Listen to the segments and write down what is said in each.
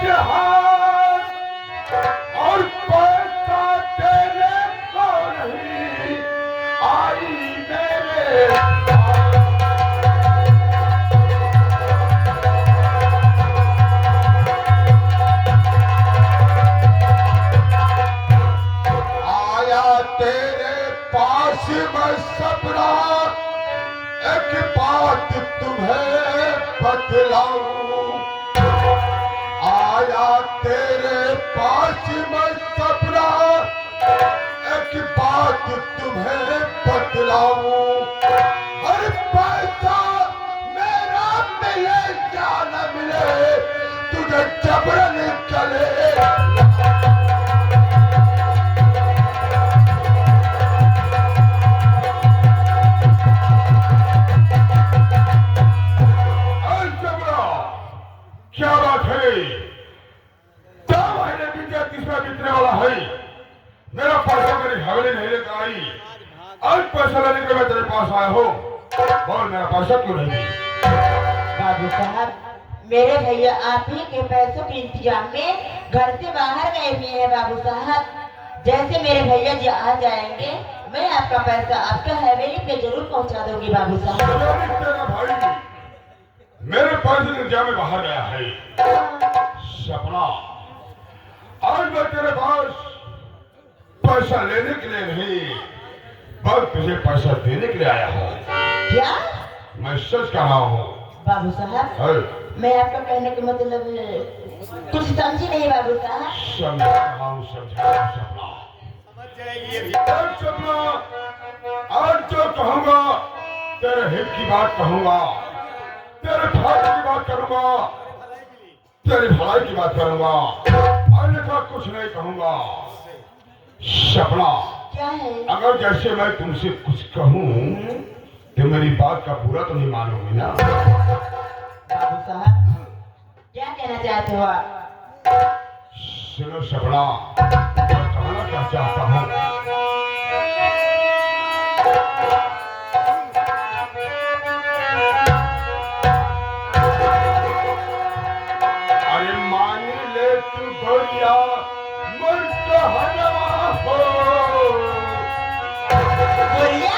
जहान और पैसा तेरे को नहीं आई मेरे आया तेरे पास मैं सपना एक बात तुम्हें बतलाऊं आया तेरे पास मैं सपना एक बात तुम्हें बतलाऊं हर पैसा मेरा मिले या न मिले तुझे जबरन चले क्या बात है 2 महीने बीत गया तीसरा बीतने वाला है मेरा पैसा मेरी हवेली नहीं लेकर आई आज पैसा लेने के मैं तेरे पास आया हूँ बोल मेरा पैसा क्यों नहीं बाबू साहब मेरे भैया आप ही के पैसों के इंतजाम में घर से बाहर गए हुए हैं बाबू साहब जैसे मेरे भैया जी आ जाएंगे मैं आपका पैसा आपका हवेली पे जरूर पहुंचा दूंगी बाबू साहब तेरा भाई मेरे पैसे इंतजाम में बाहर गया है सपना आज मैं तेरे पास पैसा लेने के लिए नहीं बस तुझे पैसा देने के लिए आया हूँ क्या मैं सच कह रहा हूँ बाबू साहब मैं आपका कहने का मतलब कुछ समझी नहीं बाबू साहब समझा रहा हूँ सपना सपना आज जो कहूँगा तेरे हित की बात कहूँगा तेरे फायदे की बात करूंगा तेरी भलाई की बात करूंगा अन्यथा कुछ नहीं कहूंगा सपना क्या है अगर जैसे मैं तुमसे कुछ कहूं तो मेरी बात का पूरा तो नहीं मानोगी ना बाबू साहब क्या कहना चाहते हो आप सुनो सपना मैं कहना क्या चाहता हूं गोरिया मुल्क हनवा हो गोरिया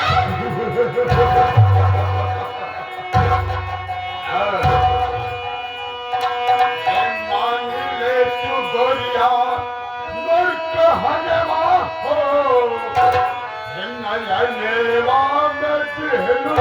मान ले तू गोरिया मुल्क हनवा हो नयनेवा में दिलू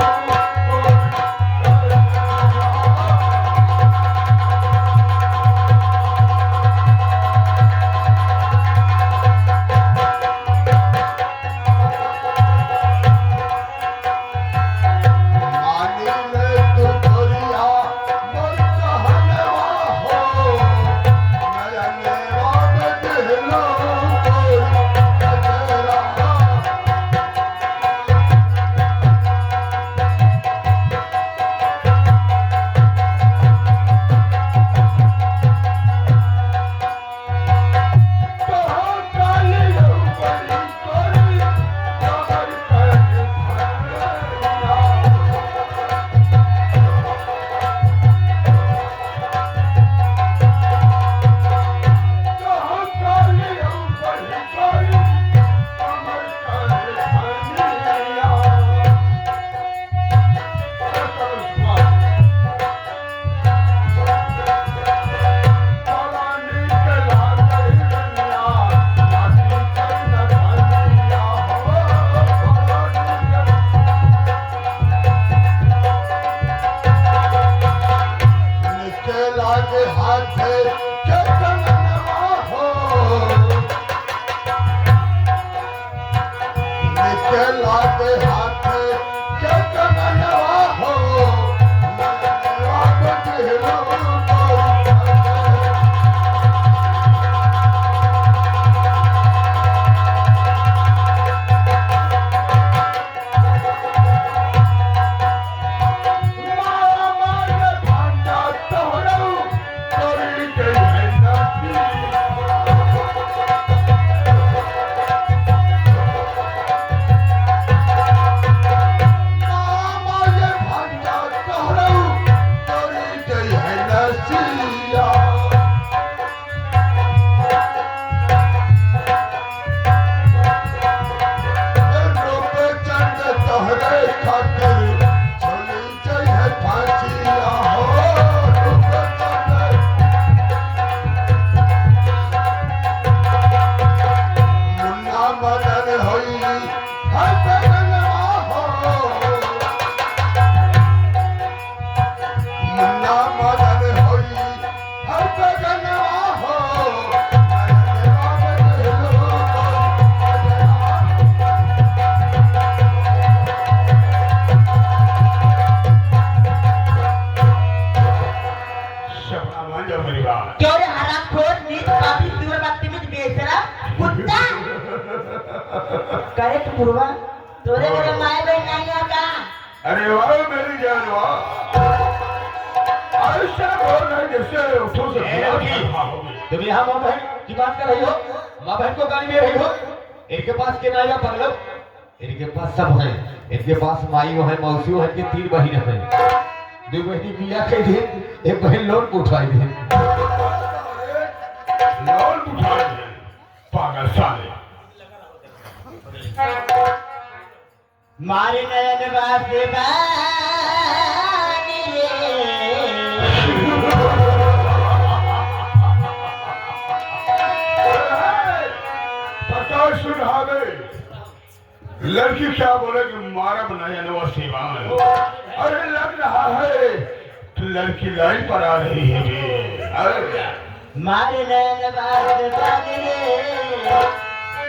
करेक्ट पूर्वा तोरे घरे माए बहन नहीं है का? अरे वाह मेरी जान वाह, ऐसा बोल रहे जैसे उठो से तुम यहाँ माँ बहन की बात कर रही हो, माँ बहन को गाली दे रही हो। इनके पास के नायका पगलो, इनके पास सब है। इनके पास माई है, मौसी है, इनके 3 बहन है। 2 बहनी बिया के थे, 1 बहन लोन को उठाई थी। लोन उठा दे पागल साले। मारे नयन बासे बानी प्रकाश सुनावे लड़की क्या बोले कि मारा बनाया नवा सेवा में। अरे लग रहा है कि लड़की लाइन पर आ रही है जी। अरे मारे नयन बासे बानी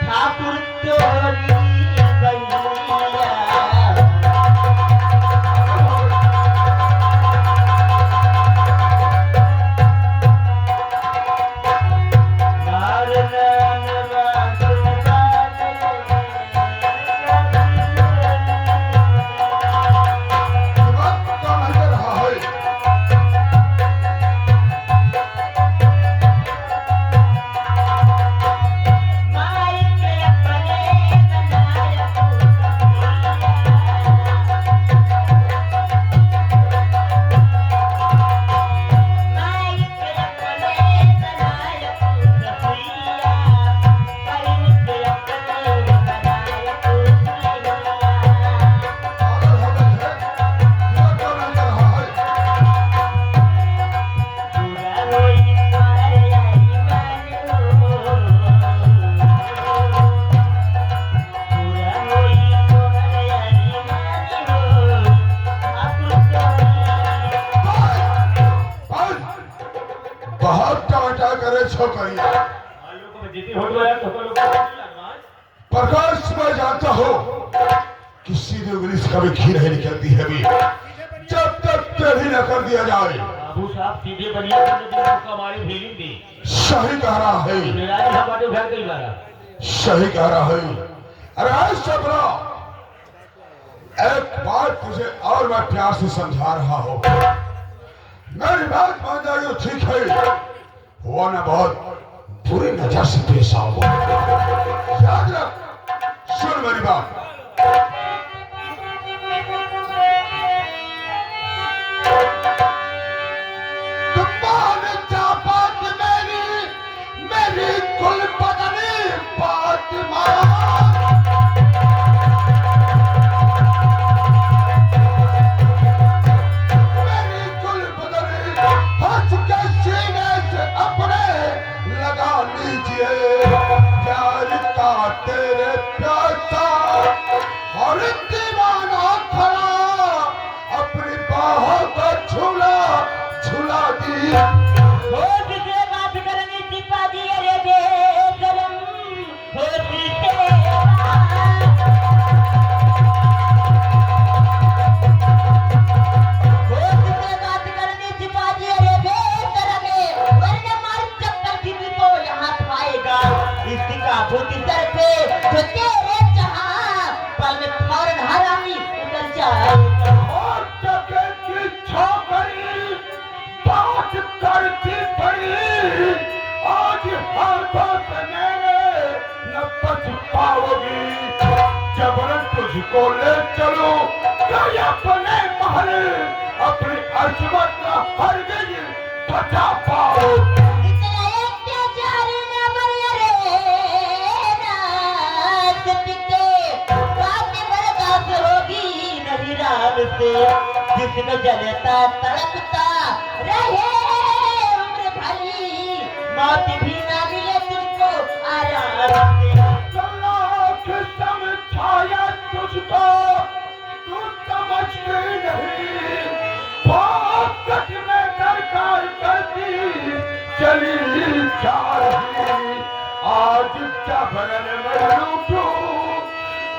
ठाकुर तोरी बहिया प्रकाश में जानता हो कि सीधे उंगली से कभी घी नहीं निकलती है भी, जब तक टेढ़ी न कर दिया जाए। बाबू साहब सीधे बनिया करने के लिए हमारी फीलिंग दी। सही कह रहा है, सही कह रहा है। अरे आज सपना एक बात तुझे और मैं प्यार से समझा रहा हूँ, मेरी बात मान जाए तो ठीक है, वो ना बहुत बुरी नजर से पेश आओ। याद रख, सुन मेरी बात। बात मेरी कुल बदनी बात मेरी कुल बदनी हंस के सीने से अपने लगा लीजिए। प्यार का तेरे प्यासा हर दीवाना खड़ा अपनी बाहों को झूला झूला दी। तुझको ले चलो अपने महल, अपनी अर्जमत का हरगिज बचा पाओ। जिसमें जलता तड़पता रहे उम्र भरी, मौत भी ना मिले तुझको आराम से। समझाया तुझको तू समझती नहीं, बहुत में दरकार करती चली जा रही। आज जबरन में लूटू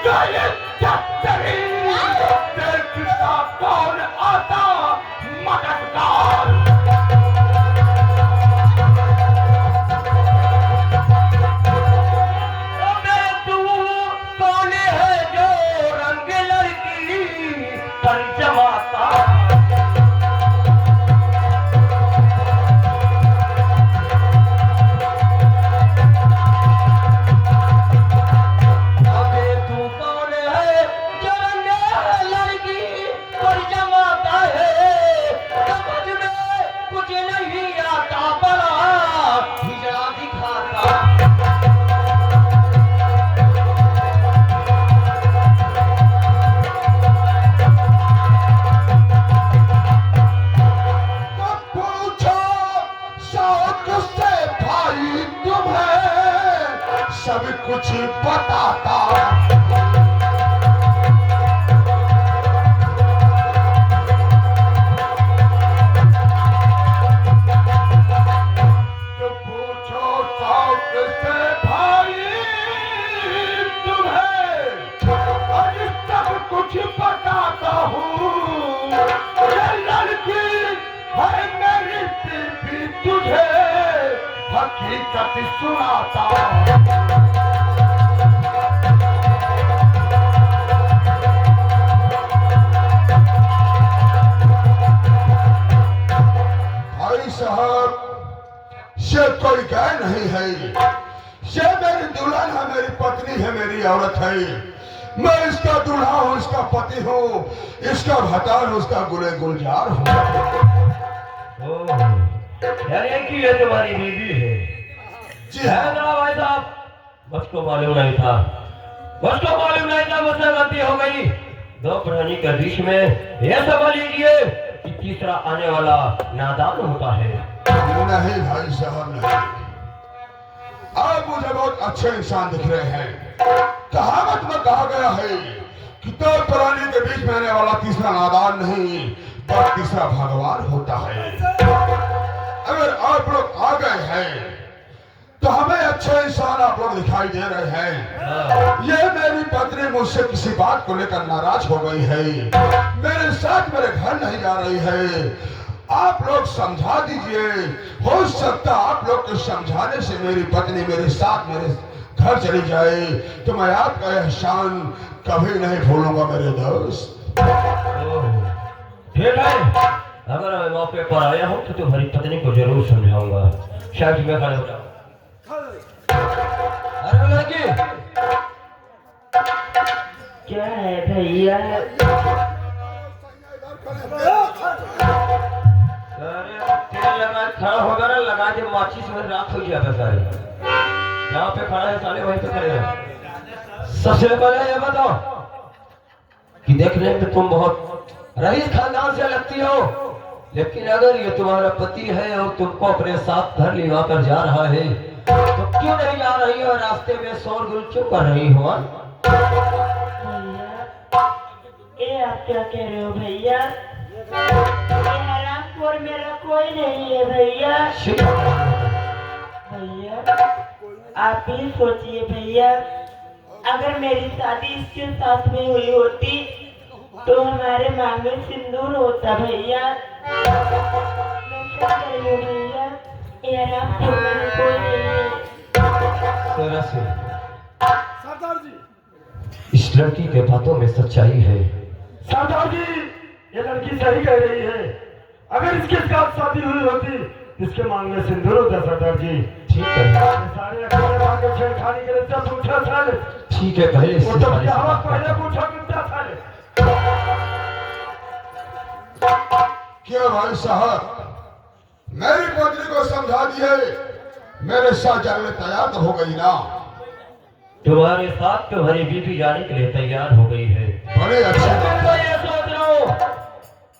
गए चक्करी, देखता कौन आता मददगार। सब कुछ बताता। तो पूछो शौक से भाई तुम्हें, आज सब कुछ बताता हूँ। ये लड़की है मेरी बीवी, तुझे हकीकत सुनाता। भाई साहब, ये कोई गाय नहीं है, ये मेरी दुल्हन है, मेरी पत्नी है, मेरी औरत है। मैं इसका दूल्हा हूँ, इसका पति हूँ, इसका भतार हूँ, उसका गुले गुलजार हूँ। यानी कि ये तुम्हारी बीवी है? जी है हाँ। ना भाई साहब? मुझको मालूम नहीं था, मुझको मालूम नहीं था, मुझसे गलती हो गई। दो प्राणी के बीच में ये समझ लीजिए कि तीसरा आने वाला नादान होता है। नहीं भाई साहब नहीं, आप मुझे बहुत अच्छे इंसान दिख रहे हैं। कहावत में कहा गया है कि दो प्राणी के बीच में आने वाला तीसरा नादान नहीं, पर तीसरा भगवान होता है। अगर आप लोग आ गए हैं तो हमें अच्छे इंसान आप लोग दिखाई दे रहे हैं। ये मेरी पत्नी मुझसे किसी बात को लेकर नाराज हो गई है, मेरे साथ मेरे घर नहीं जा रही है। आप लोग समझा दीजिए, हो सकता आप लोग के समझाने से मेरी पत्नी मेरे साथ मेरे घर चली जाए, तो मैं आपका एहसान कभी नहीं भूलूंगा मेरे दोस्त। ठीक है, अगर मैं मौके पर आया हूँ तो तुम्हारी पत्नी को जरूर समझाऊंगा। शायद मैं खड़े हो जाऊँ। अरे लड़की, क्या है भैया? तेल लगा खड़ा होगा ना, लगा के माचिस में राख हो गया था सारे। यहाँ पे खड़ा है साले, वहीं पे खड़े हैं। सबसे पहले ये बताओ कि देखने में तुम बहुत रईस खानदान से लगती हो, लेकिन अगर ये तुम्हारा पति है और तुमको अपने साथ घर ले कर जा रहा है, तो क्यों नहीं जा रही हो? रास्ते में शोरगुल क्यों कर रही हो? भैया, ये आप क्या कह रहे हो भैया? ये हरामखोर मेरा कोई नहीं है भैया। भैया, आप ही सोचिए भैया, अगर मेरी शादी इसके साथ में हुई होती तो हमारे मांग में सिंदूर होता भैया। मैं क्या कर रही हूँ भैया? ये हरामखोर मेरा कोई नहीं है। सरदार जी, इस लड़की के बातों में सच्चाई है। सरदार जी, ये लड़की सही कह रही है। अगर इसके साथ शादी हुई होती, इसके मांग में सिंदूर होता सरदार जी। ठीक है, सारे अकेले भागे छेड़खानी के लिए सब पूछा साले। ठीक है, पहले वो तो क्या हुआ, पहले पूछा कितना साले। क्या भाई साहब, मेरी पत्नी को समझा दिए, मेरे साथ जाने तैयार तो हो गई ना? तुम्हारे साथ तुम्हारी बीवी जाने के लिए तैयार हो गई है। बड़े अच्छे। मैं तो ये सोच रहा हूँ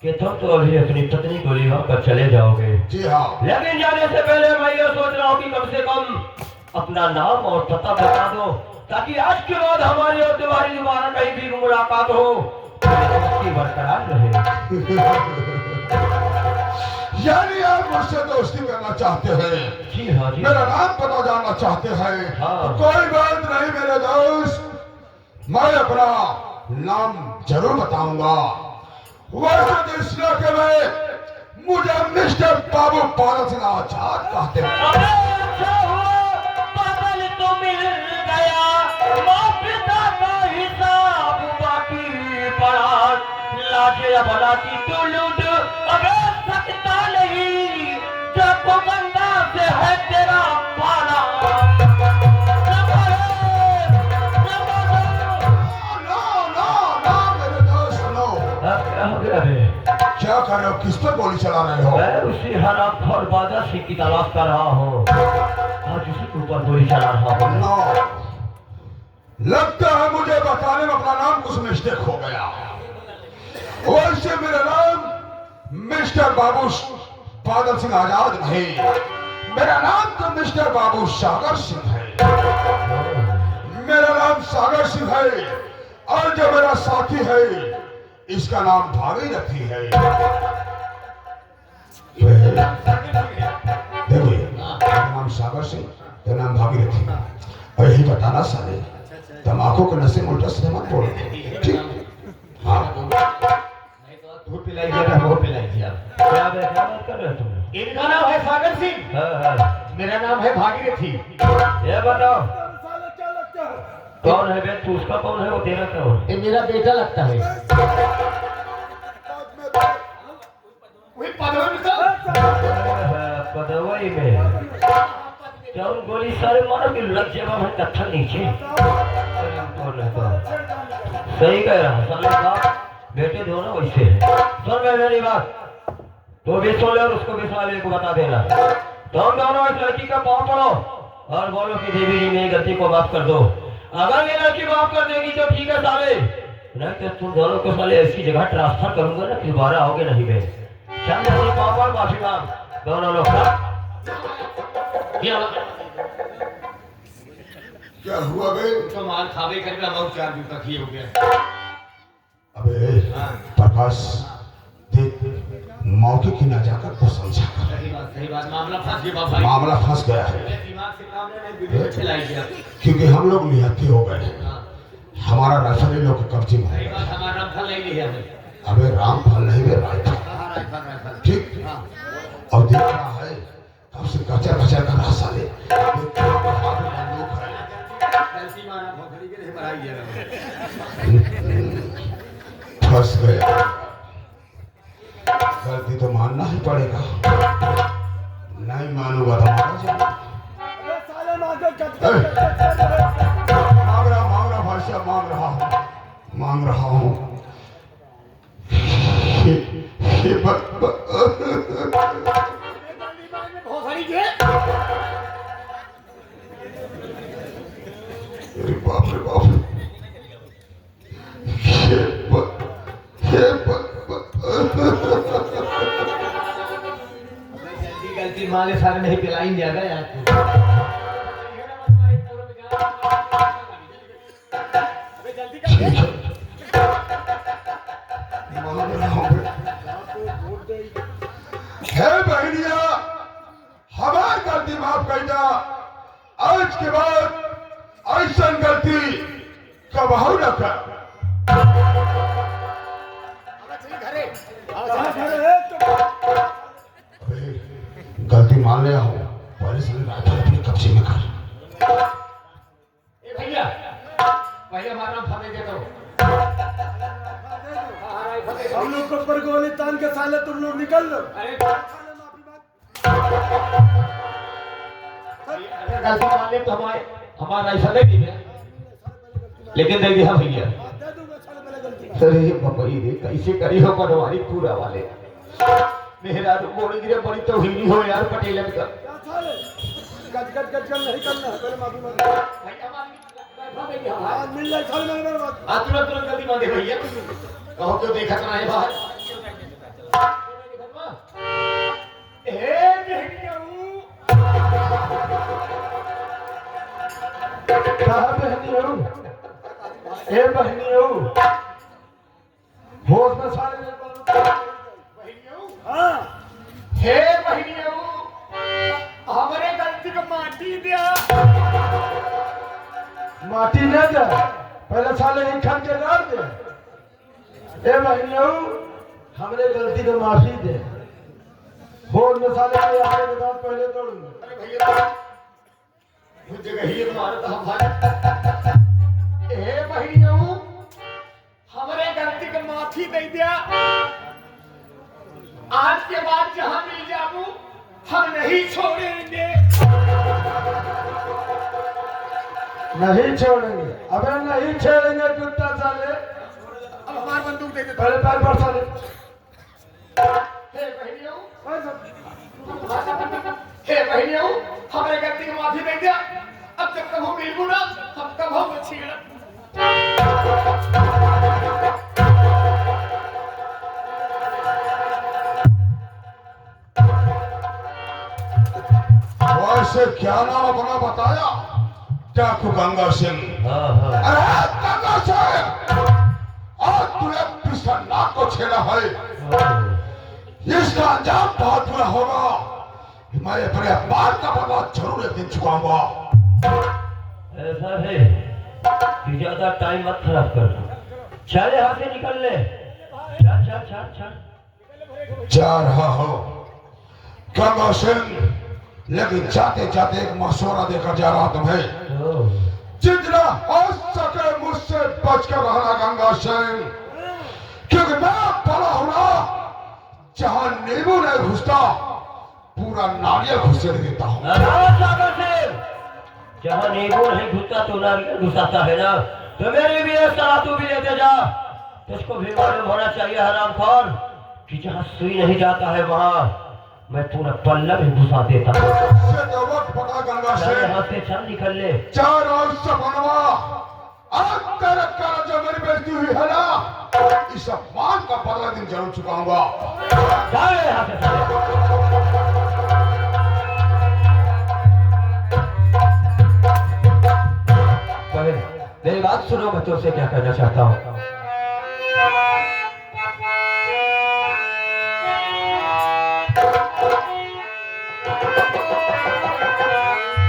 कि तुम तो अभी अपनी पत्नी को लेवा कर चले जाओगे, जी हाँ। लेकिन जाने से पहले मैं ये सोच रहा हूँ कि कम से कम अपना नाम और पता बता दो, ताकि आज के बाद हमारी और तुम्हारी दोबारा कहीं भी मुलाकात हो, दोस्ती बरकरार रहे। यानी आप मुझसे दोस्ती करना चाहते हैं? जी हाँ जी। मेरा नाम पता जानना चाहते हैं? हाँ। तो कोई बात नहीं मेरे दोस्त, मैं अपना नाम जरूर बताऊंगा। वैसे तो इस इलाके में मुझे मिस्टर बाबू पारस सिंह आजाद कहते हैं। अरे अच्छा हुआ बादल तो मिल गया, माँ पिता का हिसाब बाकी पड़ा, लाजे भला की तू लूट अबे सकता नहीं, जब गंगा से है तेरा पाला। मेरे दोस्त सुनो, क्या हो गया रे? क्या कर रहे हो? किस पर गोली चला रहे हो? मैं उसी हरामखोर बादल सिंह की तलाश कर रहा हूँ, आज उसी के ऊपर गोली चला रहा हूँ। नो, लगता है मुझे बताने में अपना नाम कुछ मिस्टेक हो गया। वैसे मेरा नाम मिस्टर बाबू बादल सिंह आजाद नहीं, मेरा नाम तो मिस्टर बाबू सागर सिंह है। मेरा नाम सागर सिंह है और जो मेरा साथी है इसका नाम भागीरथी है। देखो मेरा नाम सागर सिंह, तेरा नाम भागीरथी। और यही बताना साले तम्बाकू के नशे में उल्टा सीधा मत बोलो, ठीक? हाँ दूध पिलाई दिया था, वो पिलाई दिया। क्या बात कर रहे हो तुम? इनका नाम है सागर सिंह, हाँ। मेरा नाम है भागीरथी। ये बताओ साला क्या लगता है? कौन है बे? तू उसका कौन है? वो तेरा कौन है? ये मेरा बेटा लगता है। वही पदवन का पदवई में जौन गोली सारे मारो कि लग जावा है कत्था नीचे। अरे हम कौन है तो? सही कह रहा हूँ साले बाप बेटे दोनों वैसे हैं। सुन मेरी बात, तो भी सुन ले और उसको भी साले को बता देना। तुम दोनों इस लड़की का पाँव पड़ो और बोलो कि देवी जी मेरी गलती को माफ कर दो। अगर ये लड़की माफ कर देगी तो ठीक है साले, नहीं तो तुम दोनों को साले ऐसी जगह ट्रांसफर करूंगा ना कि दोबारा आओगे नहीं बे। चल जल्दी पाँव पड़, माफी मांग दोनों लोग का। क्या हुआ बे? तो मार खावे करेगा, बहुत 4 दिन तक ही हो गया। अबे प्रकाश देख, मौके की ना जाकर को समझा कर। सही बात, मामला फंस गया भाई। मामला फंस गया है दिमाग से काम नहीं, वीडियो चलाई गया। क्योंकि हम लोग निहत्थे हो गए हैं। हमारा राशन इन लोग के कब्जे में सही है। बात, हमारा नाम फल नहीं लिया है। अबे राम फल नहीं बे राइफल, राइफल। ठीक? और देख रहा है कब से कचर कचर कर रहा साले। देख के हाथ में बंदूक है। गलती मारा भोखरी के नहीं मराई गया। फंस गया। गलती तो मानना ही पड़ेगा, नहीं मानूंगा तो मारा जाएगा। अरे साले मांगे मांग रहा भाई साहब, मांग रहा हूँ। अरे बाप रे बाप, गलती माले सारे नहीं पिलाई ज्यादा यार। है बहनिया, हमार गलती माफ कर दा। आज के बाद ऐसा गलती कबहू न कर। गलती मान लिया हो, पहले से राइफल अपने कब्जे में कर। ए भैया, भैया हमारा नाम फले दे दो। हम लोग को पर गोली तान के साले तुम लोग निकल लो। अरे गलती मान ले तो हमारा राइफल नहीं दिया, लेकिन दे दिया भैया। दे दूंगा साले पहले गलती। अरे बबई रे, कैसे करी हो पटवारी पूरा वाले। मेरा तो बोली गिरे, बड़ी तौहीनी हो यार पटेल का। क्या साले गट नहीं करना है, पहले माफी मांग। भैया मांगी आज मिल जाए साले मेरे बात। तुरंत गलती मांगे भैया। कहो क्यों देखा तो नहीं बाहर। ए बहनियों, कहाँ बहनियों? ए बहनियों, होश में साले मेरे बात। हाँ हे बहनियों, हमारे गलती को माटी दिया। माटी न दे, पहले साले ही खन के डाल दे। ए बहनियों, हमरे गलती को माफी दे। होश में साले के आगे के बाद पहले तोड़ूंगा। अरे भैया, उस जगह ही मारा था हमारे। हे बहनियों, हमारे गलती को माफी दे दिया। आज के बाद जहां मिल जाऊं, हम नहीं छोड़ेंगे। नहीं छोड़ेंगे, अबे नहीं छोड़ेंगे कुत्ता साले। अब हमारी बंदूक दे दे। पहले पैर पर साले। हे बहनियों, हे बहनियों, हमारे गलती की माफी दे दिया। अब जब कभी मिलूं ना, हम कब हम छेड़ा। वैसे क्या नाम अपना बताया? डाकू गंगा सिंह। हाँ हाँ अरे गंगा सिंह, आज तूने पिस्तौल को छेड़ा है, इसका अंजाम बहुत बुरा होगा। मैं अपने अपमान का बदला जरूर एक दिन चुकाऊंगा। ऐसा है कि ज्यादा टाइम मत खराब कर, चल यहाँ से निकल ले, चल चल चल चल। जा रहा हो गंगा सिंह, लेकिन जाते जाते एक मशवरा देकर जा रहा तुम्हें। ओह, जितना हो सके मुझसे बचकर रहना गंगा सिंह, क्योंकि मैं बड़ा हूं ना, जहां नींबू नहीं घुसता पूरा नारियल घुसे देता हूं। जहाँ नींबू नहीं घुसता तो नारियल घुसाता है ना, तो मेरी भी एक सलाह तू भी लेते जा। तुझको भी मालूम होना चाहिए हरामखोर कि जहाँ सुई नहीं जाता है वहाँ मैं पूरा पल्ला भी घुसा देता हूँ। से तो वक्त पता गंगा चल सिंह, यहाँ से चल निकल ले। चार और सपनवा आज तेरे कारण जो मेरी बेइज्जती हुई है ना, इस अपमान का बदला दिन जरूर चुकाऊंगा। चल यहाँ से चले। मेरी बात सुनो, मैं तुमसे क्या कहना चाहता हूँ।